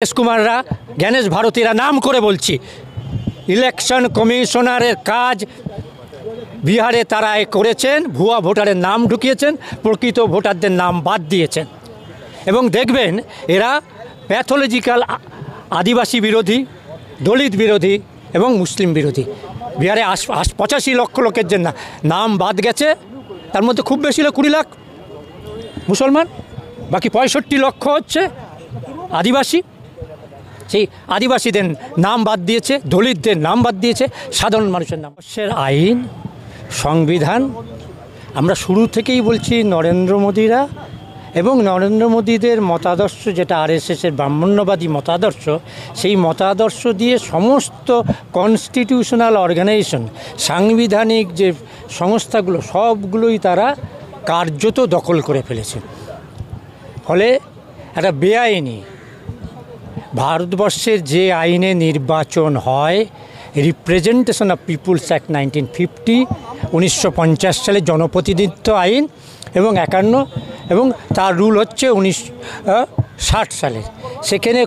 গণেশ কুমাররা, গণেশ ভারতীরা নাম করে বলছি, ইলেকশন কমিশনারের কাজ বিহারে তারা করেছেন। ভুয়া ভোটারের নাম ঢুকিয়েছেন, প্রকৃত ভোটারদের নাম বাদ দিয়েছেন। এবং দেখবেন এরা প্যাথোলজিক্যাল আদিবাসী বিরোধী, দলিত বিরোধী এবং মুসলিম বিরোধী। বিহারে 85 লক্ষ লোকের যে নাম বাদ গেছে, তার মধ্যে খুব বেশি হলো 20 লাখ মুসলমান, বাকি 65 লক্ষ হচ্ছে আদিবাসী। সেই আদিবাসীদের নাম বাদ দিয়েছে, দলিতদের নাম বাদ দিয়েছে, সাধারণ মানুষের নাম। ভারতবর্ষের আইন, সংবিধান, আমরা শুরু থেকেই বলছি নরেন্দ্র মোদীরা এবং নরেন্দ্র মোদীদের মতাদর্শ, যেটা আরএসএসের ব্রাহ্মণ্যবাদী মতাদর্শ, সেই মতাদর্শ দিয়ে সমস্ত কনস্টিটিউশনাল অর্গানাইজেশন, সাংবিধানিক যে সংস্থাগুলো, সবগুলোই তারা কার্যত দখল করে ফেলেছে। ফলে একটা বেআইনি ভারতবর্ষের যে আইনে নির্বাচন হয়, রিপ্রেজেন্টেশন অফ পিপুলস অ্যাক্ট 1950, 1950 সালে জনপ্রতিনিধিত্ব আইন এবং 51, এবং তার রুল হচ্ছে 1960 সালে। সেখানে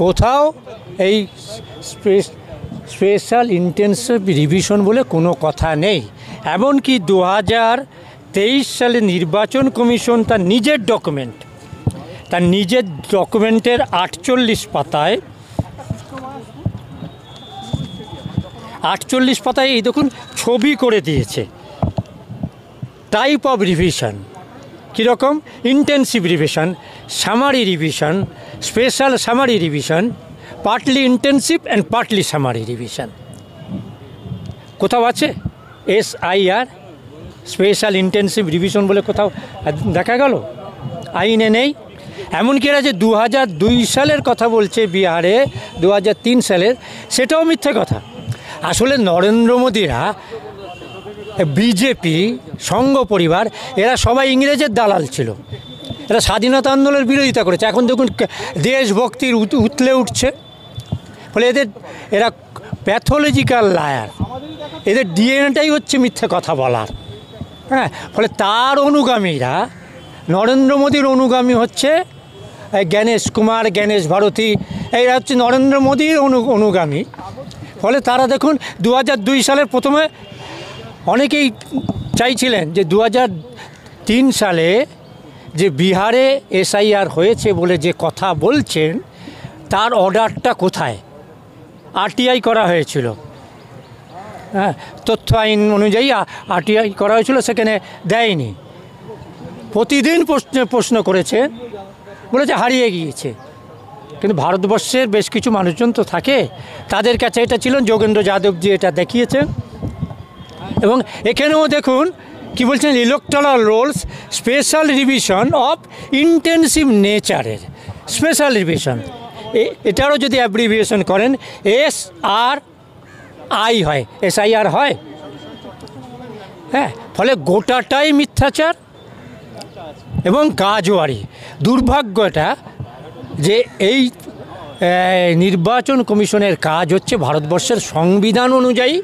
কোথাও এই স্পেশাল ইন্টেনসিভ রিভিশন বলে কোনো কথা নেই। এমনকি 2023 সালে নির্বাচন কমিশন তার নিজের ডকুমেন্টের 48 পাতায় এই দেখুন ছবি করে দিয়েছে টাইপ অফ রিভিশন কীরকম: intensive revision, summary revision, special summary revision, partly intensive and partly summary revision. কোথাও আছে SIR, স্পেশাল ইন্টেন্সিভ রিভিশন বলে কোথাও দেখা গেল? আইনে নেই। এমনকি এরা যে 2002 সালের কথা বলছে বিহারে, 2003 সালের, সেটাও মিথ্যে কথা। আসলে নরেন্দ্র মোদীরা, বিজেপি, সংঘ পরিবার, এরা সবাই ইংরেজের দালাল ছিল। এরা স্বাধীনতা আন্দোলনের বিরোধিতা করেছে। এখন দেখুন দেশভক্তির উতলে উঠছে। ফলে এরা প্যাথোলজিক্যাল লায়ার, এদের ডিএনএটাই হচ্ছে মিথ্যে কথা বলার। হ্যাঁ, ফলে তার অনুগামীরা, নরেন্দ্র মোদীর অনুগামী হচ্ছে গণেশ কুমার, গণেশ ভারতী, এরা হচ্ছে নরেন্দ্র মোদীর অনুগামী। ফলে তারা দেখুন 2002 সালের প্রথমে অনেকেই চাইছিলেন যে 2003 সালে যে বিহারে SIR হয়েছে বলে যে কথা বলছেন, তার অর্ডারটা কোথায়? RTI করা হয়েছিল, হ্যাঁ, তথ্য আইন অনুযায়ী RTI করা হয়েছিল, সেখানে দেয়নি। প্রতিদিন প্রশ্ন করেছে, বলেছে হারিয়ে গিয়েছে। কিন্তু ভারতবর্ষের বেশ কিছু মানুষজন তো থাকে, তাদের কাছে এটা ছিল। যোগেন্দ্র যাদবজি এটা দেখিয়েছেন। এবং এখানেও দেখুন কি বলছেন: electoral Rolle's special revision of intensive নেচারের স্পেশাল রিভিশন, এটারও যদি অ্যাব্রিভিয়েশন করেন SRI হয়, SIR হয়। হ্যাঁ, ফলে গোটাটাই মিথ্যাচার এবং গাজোয়ারি। দুর্ভাগ্যটা যে এই নির্বাচন কমিশনের কাজ হচ্ছে ভারতবর্ষের সংবিধান অনুযায়ী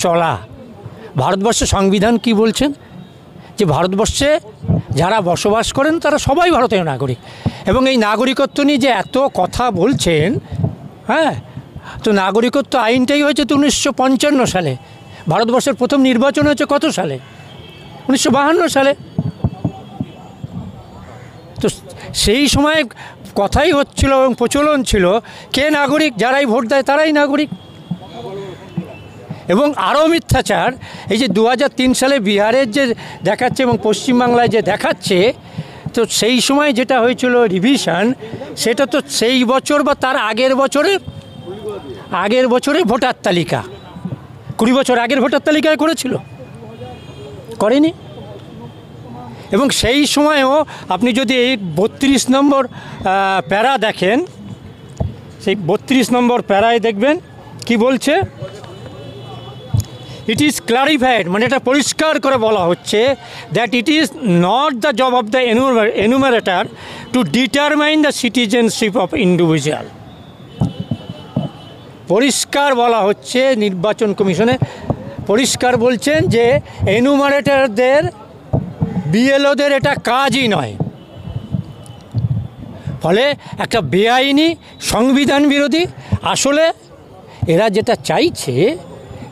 চলা। ভারতবর্ষের সংবিধান কি বলছেন? যে ভারতবর্ষে যারা বসবাস করেন তারা সবাই ভারতীয় নাগরিক। এবং এই নাগরিকত্ব নিয়ে যে এত কথা বলছেন, হ্যাঁ, তো নাগরিকত্ব আইনটাই হয়েছে তো 1955 সালে। ভারতবর্ষের প্রথম নির্বাচন হয়েছে কত সালে? 1952 সালে। তো সেই সময় কথাই হচ্ছিল এবং প্রচলন ছিল কে নাগরিক, যারাই ভোট দেয় তারাই নাগরিক। এবং আরও মিথ্যাচার, এই যে 2003 সালে বিহারের যে দেখাচ্ছে এবং পশ্চিমবাংলায় যে দেখাচ্ছে, তো সেই সময় যেটা হয়েছিল রিভিশন, সেটা তো সেই বছর বা তার আগের বছরে ভোটার তালিকা, 20 বছর আগের ভোটার তালিকায় করেছিল, করেনি। এবং সেই সময়ও আপনি যদি এই 32 নম্বর প্যারা দেখেন, সেই 32 নম্বর প্যারায় দেখবেন কি বলছে: ইট ইজ ক্লারিফাইড, মানে এটা পরিষ্কার করে বলা হচ্ছে that it is not the job of the enumerator to determine the citizenship of individual. পরিষ্কার বলা হচ্ছে, নির্বাচন কমিশনে পরিষ্কার বলছেন যে এনুমারেটরদের, BLOদের এটা কাজই নয়। ফলে একটা বেআইনি সংবিধান বিরোধী। আসলে এরা যেটা চাইছে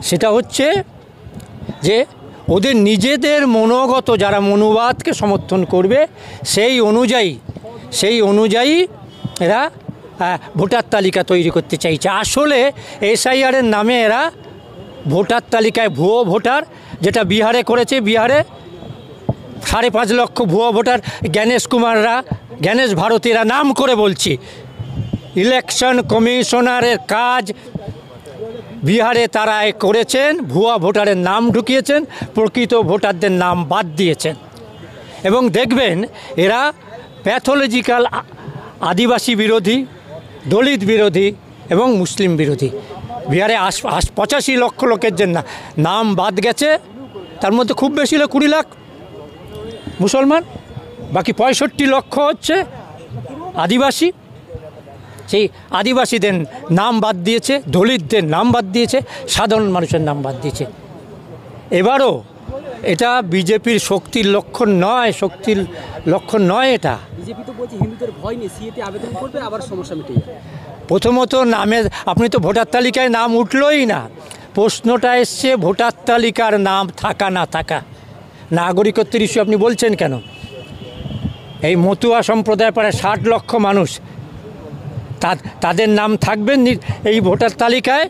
সেটা হচ্ছে যে ওদের নিজেদের মনোগত যারা মনুবাদকে সমর্থন করবে সেই অনুযায়ী এরা ভোটার তালিকা তৈরি করতে চাইছে। আসলে এসআইআরের নামে এরা ভোটার তালিকায় ভুয়ো ভোটার, যেটা বিহারে করেছে, বিহারে 5.5 লক্ষ ভুয়ো ভোটার জ্ঞানেশ ভারতীরা নাম করে বলছি, ইলেকশন কমিশনারের কাজ বিহারে তারা করেছেন, ভুয়া ভোটারের নাম ঢুকিয়েছেন, প্রকৃত ভোটারদের নাম বাদ দিয়েছেন। এবং দেখবেন এরা প্যাথোলজিক্যাল আদিবাসী বিরোধী, দলিত বিরোধী এবং মুসলিম বিরোধী। বিহারে 85 লক্ষ লোকের যে নাম বাদ গেছে, তার মধ্যে খুব বেশি হলে 20 লাখ মুসলমান, বাকি 65 লক্ষ হচ্ছে আদিবাসী। সেই আদিবাসীদের নাম বাদ দিয়েছে, দলিতদের নাম বাদ দিয়েছে, সাধারণ মানুষের নাম বাদ দিয়েছে। এবারও এটা বিজেপির শক্তির লক্ষণ নয়, এটা বিজেপি তো বলছে হিন্দুদের ভয় নেই, সিএতে আবেদন করবে, আবার সমস্যা মিটে যাবে। প্রথমত আপনি তো ভোটার তালিকায় নাম উঠলই না, প্রশ্নটা এসছে ভোটার তালিকার নাম থাকা না থাকা। নাগরিকত্বের ইস্যু আপনি বলছেন কেন? এই মতুয়া সম্প্রদায় প্রায় 60 লক্ষ মানুষ, তাদের নাম থাকবে এই ভোটার তালিকায়,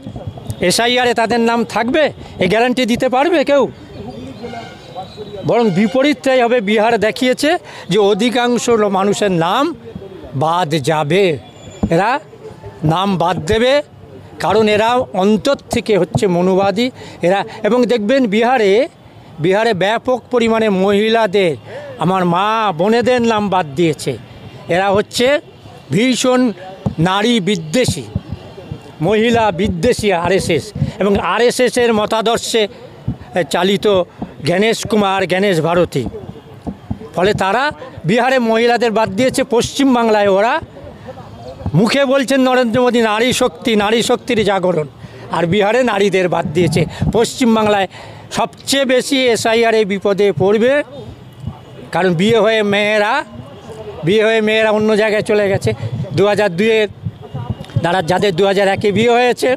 এসআইআরে তাদের নাম থাকবে? এই গ্যারান্টি দিতে পারবে কেউ? বরং বিপরীতটাই হবে। বিহার দেখিয়েছে যে অধিকাংশ মানুষের নাম বাদ যাবে, এরা নাম বাদ দেবে, কারণ এরা অন্তর থেকে হচ্ছে মনুবাদী এরা। এবং দেখবেন বিহারে ব্যাপক পরিমাণে মহিলাদের, আমার মা বোনেদের নাম বাদ দিয়েছে। এরা হচ্ছে ভীষণ নারী বিদ্বেষী, মহিলা বিদ্বেষী আরএসএস, এবং আরএসএসের মতাদর্শে চালিত জ্ঞানেশ ভারতী। ফলে তারা বিহারে মহিলাদের বাদ দিয়েছে। পশ্চিমবাংলায় ওরা মুখে বলছেন নরেন্দ্র মোদী নারী শক্তির জাগরণ, আর বিহারে নারীদের বাদ দিয়েছে। পশ্চিমবাংলায় সবচেয়ে বেশি এসআইআর এই বিপদে পড়বে, কারণ বিয়ে হয়ে মেয়েরা অন্য জায়গায় চলে গেছে। 2002-এর যাদের 2001-এ বিয়ে হয়েছে,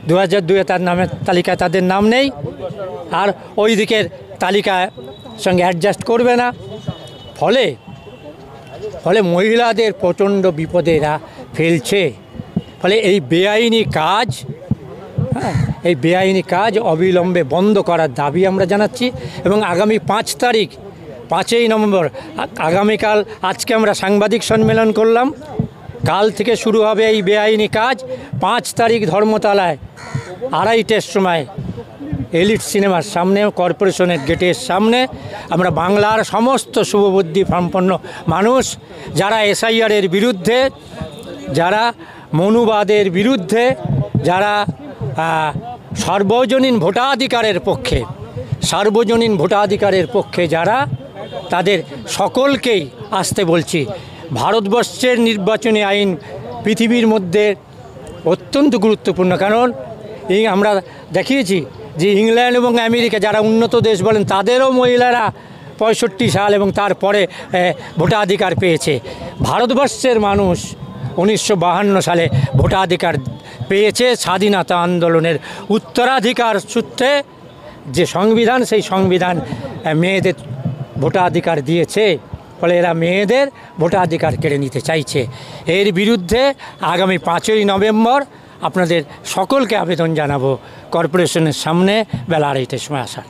2002-এ তার নামের তালিকায় তাদের নাম নেই, আর ওই দিকের তালিকার সঙ্গে অ্যাডজাস্ট করবে না। ফলে মহিলাদের প্রচণ্ড বিপদে এরা ফেলছে। ফলে এই বেআইনি কাজ অবিলম্বে বন্ধ করার দাবি আমরা জানাচ্ছি। এবং আগামী 5 নভেম্বর আগামীকাল, আজকে আমরা সাংবাদিক সম্মেলন করলাম, কাল থেকে শুরু হবে এই বেআইনি কাজ। 5 তারিখ ধর্মতলায় 2:30-টের সময় এলিট সিনেমার সামনে, কর্পোরেশনের গেটের সামনে আমরা বাংলার সমস্ত শুভবুদ্ধি সম্পন্ন মানুষ, যারা এসআইআরের বিরুদ্ধে, যারা মনুবাদের বিরুদ্ধে, যারা সার্বজনীন ভোটাধিকারের পক্ষে যারা, তাদের সকলকেই আসতে বলছি। ভারতবর্ষের নির্বাচনী আইন পৃথিবীর মধ্যে অত্যন্ত গুরুত্বপূর্ণ, কারণ আমরা দেখিয়েছি যে ইংল্যান্ড এবং আমেরিকা, যারা উন্নত দেশ বলেন, তাদেরও মহিলারা 65 সাল এবং তারপরে ভোটাধিকার পেয়েছে। ভারতবর্ষের মানুষ 1952 সালে ভোটাধিকার পেয়েছে, স্বাধীনতা আন্দোলনের উত্তরাধিকার সূত্রে যে সংবিধান, সেই সংবিধান মেয়েদের ভোটাধিকার দিয়েছে। ফলে এরা মেয়েদের ভোটাধিকার কেড়ে নিতে চাইছে। এর বিরুদ্ধে আগামী 5 নভেম্বর আপনাদের সকলকে আবেদন জানাবো কর্পোরেশনের সামনে বেলা 2:30-র সময় আসার।